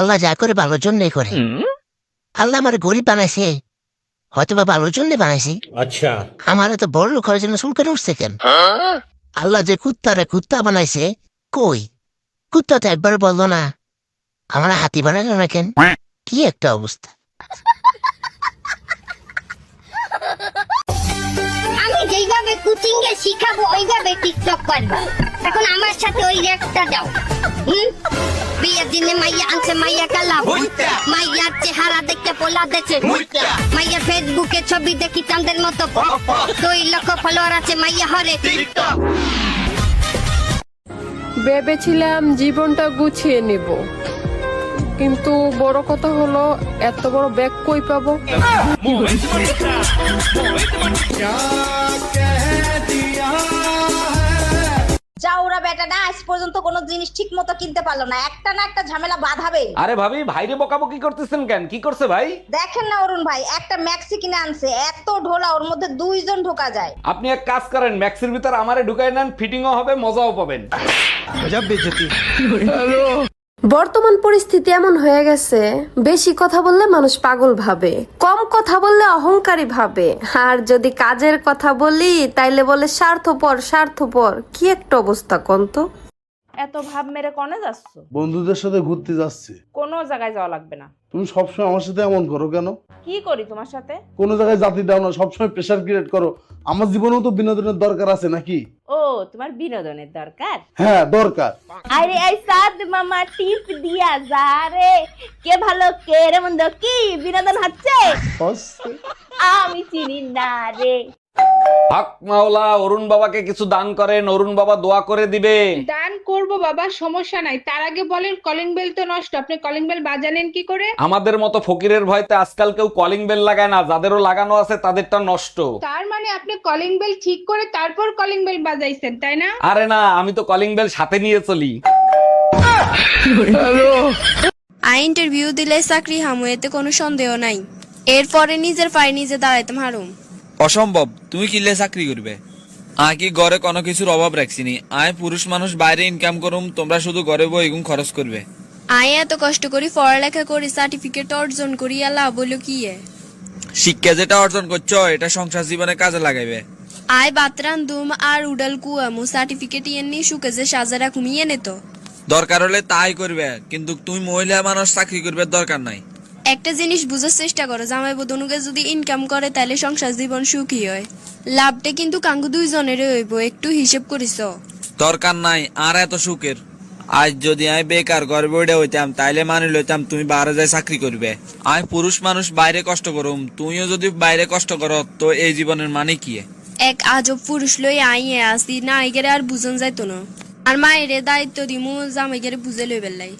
আল্লাহ যা করে ভালোর জন্যই করে। আল্লাহ আমার গরিব বানাইছে, হয়তো বা ভালোর জন্য বানাইছি। अच्छा আমার এত বড় লোক হওয়ার জন্য চুল কেটে উঠছে কেন? আল্লাহ যে কুত্তারে কুত্তা বানাইছে, কই কুত্তা তো একবার বললো না আমার হাতি বানাইলো না কেন? কি একটা অবস্থা। আমি যেইভাবে কুচিং এ শিখাবো ওইভাবে টিকটক করবা। এখন আমার সাথে ওই একটা দাও। বিয়ের দিনে মাইয়া আনছে মাইয়া কালা মাইয়ার চেহারা দেখতে পোলা দেখে মাইয়ার ফেসবুকে ছবি দেখি চাঁদের মতো 2 লক্ষ ফলোয়ার আছে মাইয়া হরে ভেবেছিলাম জীবনটা গুছিয়ে নিব, কিন্তু বড় কথা হলো এত বড় ব্যাগ কই পাবো। যাওরা বেটাটা আজ পর্যন্ত কোনো জিনিস ঠিক মতো কিনতে পারলো না, একটা না একটা ঝামেলা বাঁধাবে। আরে ভাবি, ভাইরে বকাবকি করতেছেন কেন? কি করছে ভাই? দেখেন না অরুণ ভাই, একটা ম্যাক্সি কিনে আনছে, এত ঢোলা, ওর মধ্যে 2 জন ঢোকা যায়। আপনি এক কাজ করেন, ম্যাক্সির ভিতর আমারে ঢুকাই নেন, ফিটিংও হবে, মজাও পাবেন। বর্তমান পরিস্থিতি এমন হয়ে গেছে, বেশি কথা বললে মানুষ পাগল ভাবে, কম কথা বললে অহংকারী ভাবে, আর যদি কাজের কথা বলি তাইলে বলে স্বার্থপর স্বার্থপর। কি একটা অবস্থা কন্ত। এত ভাব মেরে কনে যাচ্ছ? বন্ধুদের সাথে ঘুরতে যাচ্ছে। কোনো জায়গায় যাওয়া লাগবে না। তুমি সবসময় আমার সাথে এমন করো কেন? কি করি তোমার সাথে? কোনো জায়গায় জাতি দাও না, সবসময় প্রেশার ক্রিয়েট করো। আমার জীবনেও তো বিনোদনের দরকার আছে নাকি? ও, তোমার বিনোদনের দরকার? হ্যাঁ দরকার। আরে এই সাদ মামা টিপ দিয়া যা রে, কে ভালো কে রে মন্দ, কি বিনোদন হচ্ছে আমি চিনি না রে। হক মাওলা, অরুণ বাবাকে কিছু দান করেন, অরুণ বাবা দোয়া করে দিবে। দান করব বাবা, সমস্যা নাই। তার আগে বলেন কলিং বেল তো নষ্ট, আপনি কলিং বেল বাজালেন কি করে? আমাদের মতো ফকিরের ভয়তে আজকাল কেউ কলিং বেল লাগায় না, যাদেরও লাগানো আছে তাদেরটা নষ্ট। তার মানে আপনি কলিং বেল ঠিক করে তারপর কলিং বেল বাজাইছেন, তাই না? আরে না, আমি তো কলিং বেল সাথে নিয়ে চলি। ইন্টারভিউ দিলে চাকরি হামু, এতে কোনো সন্দেহ নাই। এরপরে নিজের পায়ে নিজে দাঁড়াইতাম হারুম। অসম্ভব, তুমি কিলে চাকরি করবে? আয় কি ঘরে কোনো কিছুর অভাব রাখছিনি? আয় পুরুষ মানুষ বাইরে ইনকাম করুম, তোমরা শুধু ঘরে বই এগুন খরচ করবে। আয় এত কষ্ট করি পড়ালেখা করি, সার্টিফিকেট অর্জন করি, আল্লাহ বললো কি শিক্ষা যেটা অর্জন করছো এটা সংসার জীবনে কাজে লাগাইবে। আয় বাতরান দুম আর উডাল কুয়ামু, সার্টিফিকেট ইয়েনি সুকে যে সাজারা ঘুমিয়ে নে তো দরকার হলে তাই করবে, কিন্তু তুমি মহিলা মানুষ চাকরি করবে দরকার নাই। একটা জিনিস বুঝার চেষ্টা করো, জামাই বদনুকে যদি ইনকাম করে তাহলে সংসার জীবন সুখী হয়। লাভটা কিন্তু কাঙ্গু 2 জনেরই হইব, একটু হিসেব করিস। দরকার নাই আর এত সুখের। আজ যদি আমি বেকার ঘরে বইটা হইতাম তাইলে মানে লইতাম তুমি বাইরে যাই চাকরি করবে। আমি পুরুষ মানুষ বাইরে কষ্ট করুম, তুমিও যদি বাইরে কষ্ট করো তো এই জীবনের মানে কি? এক আজব পুরুষ লই আইয়ে আসি না, আইগেরে আর বুঝন যাইতো না। আর মায়ের দায়িত্ব দিমু জামাইগেরে বুঝে লই বেলাই।